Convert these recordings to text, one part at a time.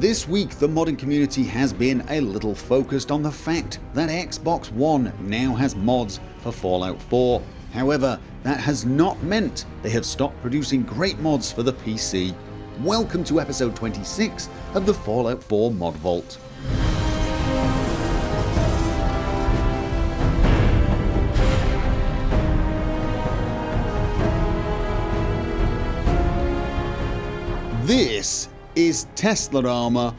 This week, the modding community has been a little focused on the fact that Xbox One now has mods for Fallout 4. However, that has not meant they have stopped producing great mods for the PC. Welcome to episode 26 of the Fallout 4 Mod Vault. This is Tesla armor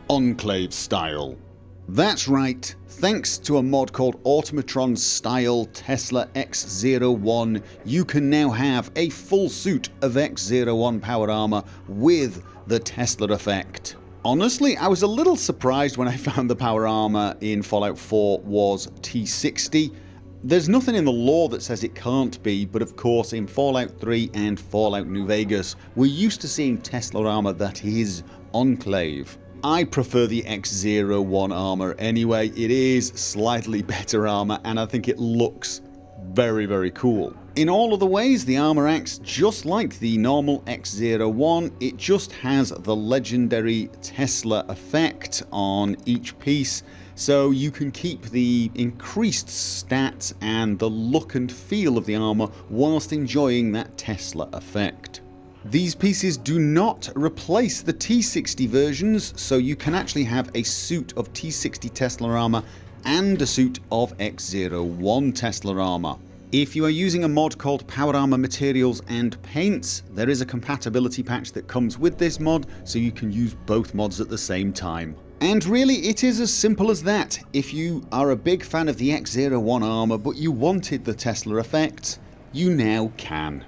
Enclave style. That's right, thanks to a mod called Automatron style Tesla X01, you can now have a full suit of X01 power armor with the Tesla effect. Honestly, I was a little surprised when I found the power armor in Fallout 4 was T60. There's nothing in the lore that says it can't be, but of course in Fallout 3 and Fallout New Vegas, we're used to seeing Tesla armor that is Enclave. I prefer the X01 armor anyway. It is slightly better armor and I think it looks very cool. In all other ways, the armor acts just like the normal X01, it just has the legendary Tesla effect on each piece, so you can keep the increased stats and the look and feel of the armor whilst enjoying that Tesla effect. These pieces do not replace the T60 versions, so you can actually have a suit of T60 Tesla armor and a suit of X01 Tesla armor. If you are using a mod called Power Armor Materials and Paints, there is a compatibility patch that comes with this mod, so you can use both mods at the same time. And really, it is as simple as that. If you are a big fan of the X01 armor but you wanted the Tesla effect, you now can.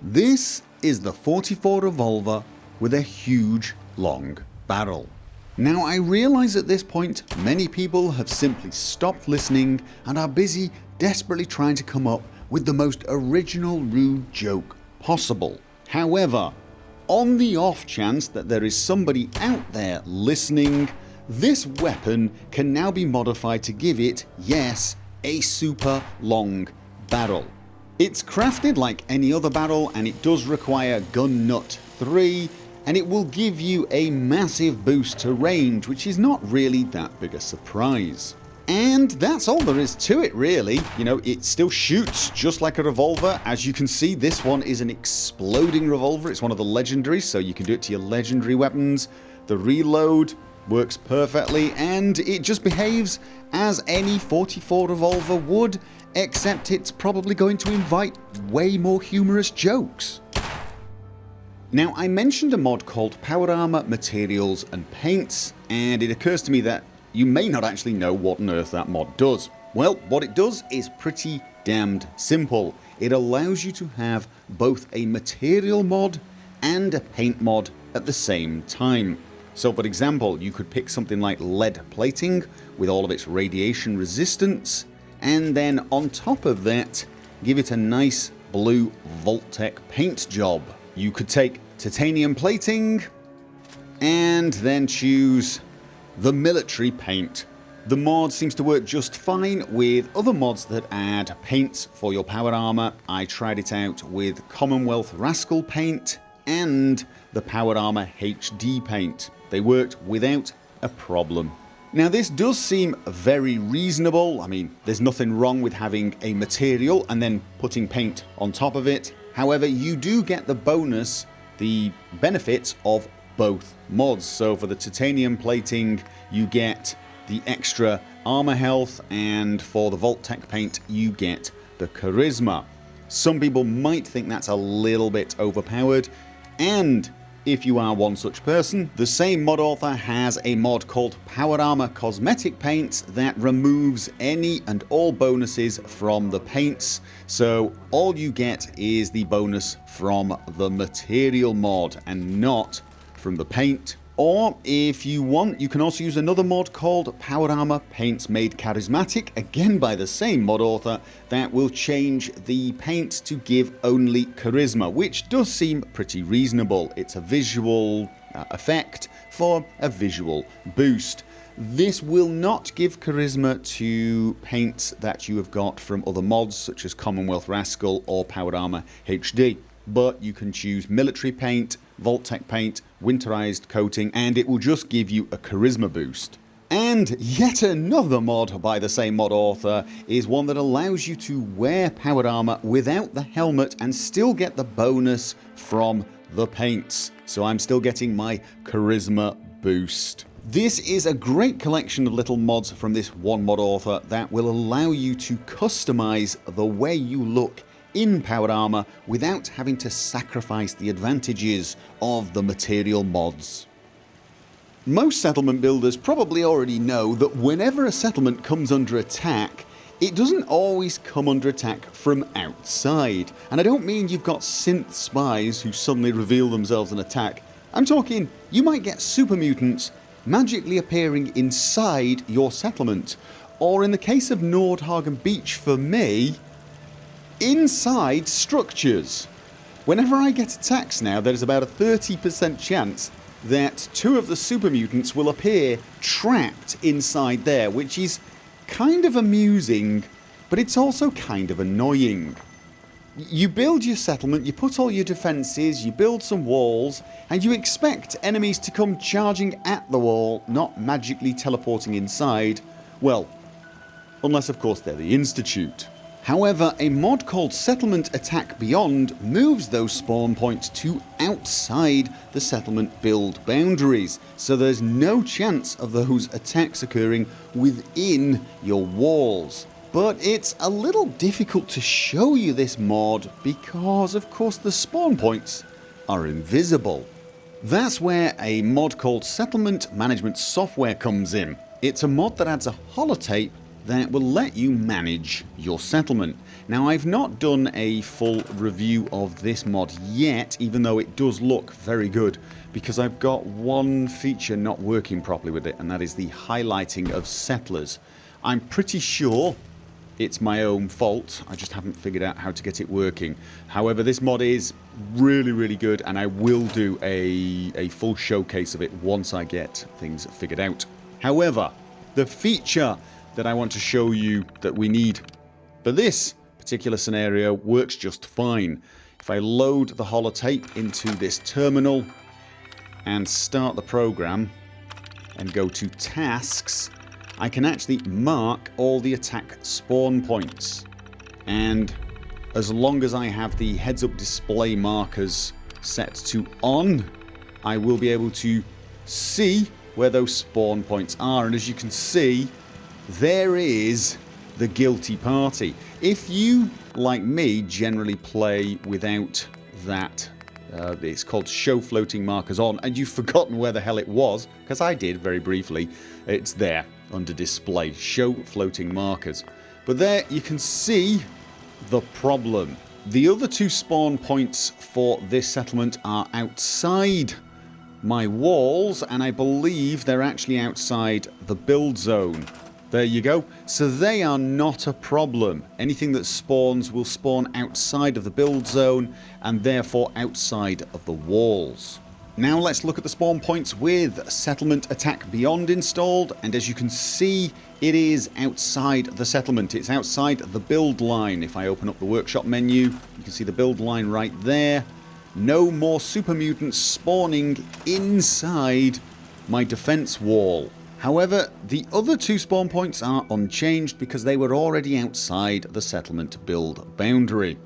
This is the 44 revolver with a huge long barrel. Now I realise at this point many people have simply stopped listening and are busy desperately trying to come up with the most original rude joke possible. However, on the off chance that there is somebody out there listening, this weapon can now be modified to give it, yes, a super long barrel. It's crafted like any other barrel and it does require Gun Nut 3, and it will give you a massive boost to range, which is not really that big a surprise. And that's all there is to it really. You know, it still shoots just like a revolver. As you can see, this one is an exploding revolver. It's one of the legendaries, so you can do it to your legendary weapons. The reload works perfectly and it just behaves as any 44 revolver would, except it's probably going to invite way more humorous jokes. Now, I mentioned a mod called Power Armor Materials and Paints, and it occurs to me that you may not actually know what on earth that mod does. Well, what it does is pretty damned simple. It allows you to have both a material mod and a paint mod at the same time. So for example, you could pick something like lead plating with all of its radiation resistance, and then on top of that, give it a nice blue Vault-Tec paint job. You could take titanium plating and then choose the military paint. The mod seems to work just fine with other mods that add paints for your power armor. I tried it out with Commonwealth Rascal paint and the Power Armor HD paint. They worked without a problem. Now this does seem very reasonable. I mean, there's nothing wrong with having a material and then putting paint on top of it. However, you do get the bonus, the benefits of both mods. So for the titanium plating, you get the extra armor health, and for the Vault-Tec paint, you get the charisma. Some people might think that's a little bit overpowered, and if you are one such person, the same mod author has a mod called Power Armor Cosmetic Paints that removes any and all bonuses from the paints, so all you get is the bonus from the material mod and not from the paint. Or if you want, you can also use another mod called Power Armor Paints Made Charismatic, again by the same mod author, that will change the paint to give only charisma, which does seem pretty reasonable. It's a visual effect for a visual boost. This will not give charisma to paints that you have got from other mods such as Commonwealth Rascal or Power Armor HD, but you can choose military paint Vault-Tec paint, winterized coating, and it will just give you a charisma boost. And yet another mod by the same mod author is one that allows you to wear powered armor without the helmet and still get the bonus from the paints. So I'm still getting my charisma boost. This is a great collection of little mods from this one mod author that will allow you to customize the way you look in powered armor without having to sacrifice the advantages of the material mods. Most settlement builders probably already know that whenever a settlement comes under attack, it doesn't always come under attack from outside. And I don't mean you've got synth spies who suddenly reveal themselves and attack. I'm talking you might get super mutants magically appearing inside your settlement. Or in the case of Nordhagen Beach for me, inside structures. Whenever I get attacks now, there's about a 30% chance that 2 of the super mutants will appear trapped inside there, which is kind of amusing, but it's also kind of annoying. You build your settlement, you put all your defences, you build some walls, and you expect enemies to come charging at the wall, not magically teleporting inside. Well, unless of course they're the Institute. However, a mod called Settlement Attack Beyond moves those spawn points to outside the settlement build boundaries, so there's no chance of those attacks occurring within your walls. But it's a little difficult to show you this mod because of course the spawn points are invisible. That's where a mod called Settlement Management Software comes in. It's a mod that adds a holotape that will let you manage your settlement. Now I've not done a full review of this mod yet, even though it does look very good, because I've got one feature not working properly with it, and that is the highlighting of settlers. I'm pretty sure it's my own fault, I just haven't figured out how to get it working. However, this mod is really good, and I will do a full showcase of it once I get things figured out. However, the feature that I want to show you that we need for this particular scenario works just fine. If I load the holotape into this terminal and start the program and go to tasks, I can actually mark all the attack spawn points, and as long as I have the heads up display markers set to on, I will be able to see where those spawn points are. And as you can see, there is the guilty party. If you, like me, generally play without that, it's called show floating markers on, and you've forgotten where the hell it was, because I did very briefly, it's there under display, show floating markers. But there you can see the problem. The other 2 spawn points for this settlement are outside my walls, and I believe they're actually outside the build zone. There you go. So they are not a problem. Anything that spawns will spawn outside of the build zone and therefore outside of the walls. Now let's look at the spawn points with Settlement Attack Beyond installed, and as you can see, it is outside the settlement. It's outside the build line. If I open up the workshop menu, you can see the build line right there. No more super mutants spawning inside my defense wall. However, the other 2 spawn points are unchanged because they were already outside the settlement build boundary.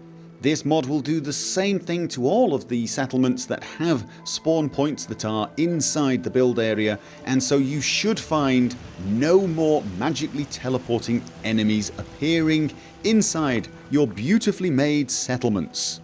This mod will do the same thing to all of the settlements that have spawn points that are inside the build area, and so you should find no more magically teleporting enemies appearing inside your beautifully made settlements.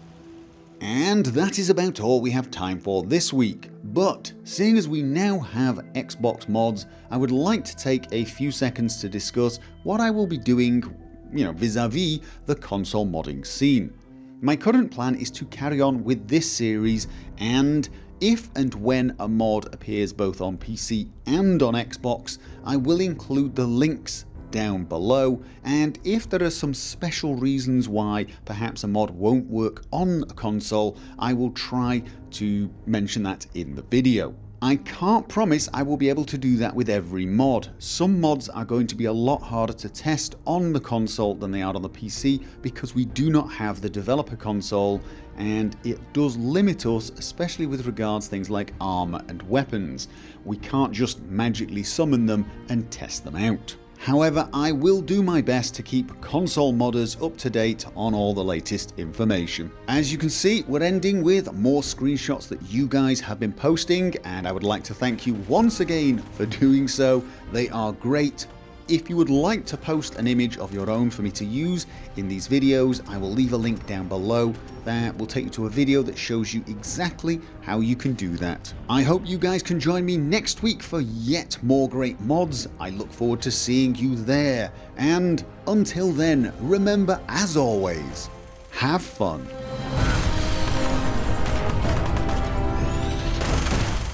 And that is about all we have time for this week. But seeing as we now have Xbox mods, I would like to take a few seconds to discuss what I will be doing, vis-a-vis the console modding scene. My current plan is to carry on with this series, and if and when a mod appears both on PC and on Xbox, I will include the links down below, and if there are some special reasons why perhaps a mod won't work on a console, I will try to mention that in the video. I can't promise I will be able to do that with every mod. Some mods are going to be a lot harder to test on the console than they are on the PC because we do not have the developer console, and it does limit us, especially with regards to things like armor and weapons. We can't just magically summon them and test them out. However, I will do my best to keep console modders up to date on all the latest information. As you can see, we're ending with more screenshots that you guys have been posting, and I would like to thank you once again for doing so. They are great. If you would like to post an image of your own for me to use in these videos, I will leave a link down below that will take you to a video that shows you exactly how you can do that. I hope you guys can join me next week for yet more great mods. I look forward to seeing you there. And until then, remember, as always, have fun.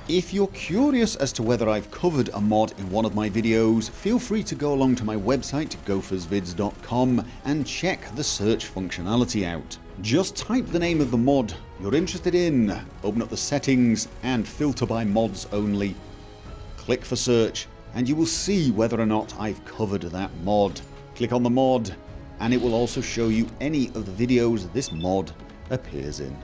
If you're curious as to whether I've covered a mod in one of my videos, feel free to go along to my website gophersvids.com and check the search functionality out. Just type the name of the mod you're interested in, open up the settings and filter by mods only. Click for search and you will see whether or not I've covered that mod. Click on the mod and it will also show you any of the videos this mod appears in.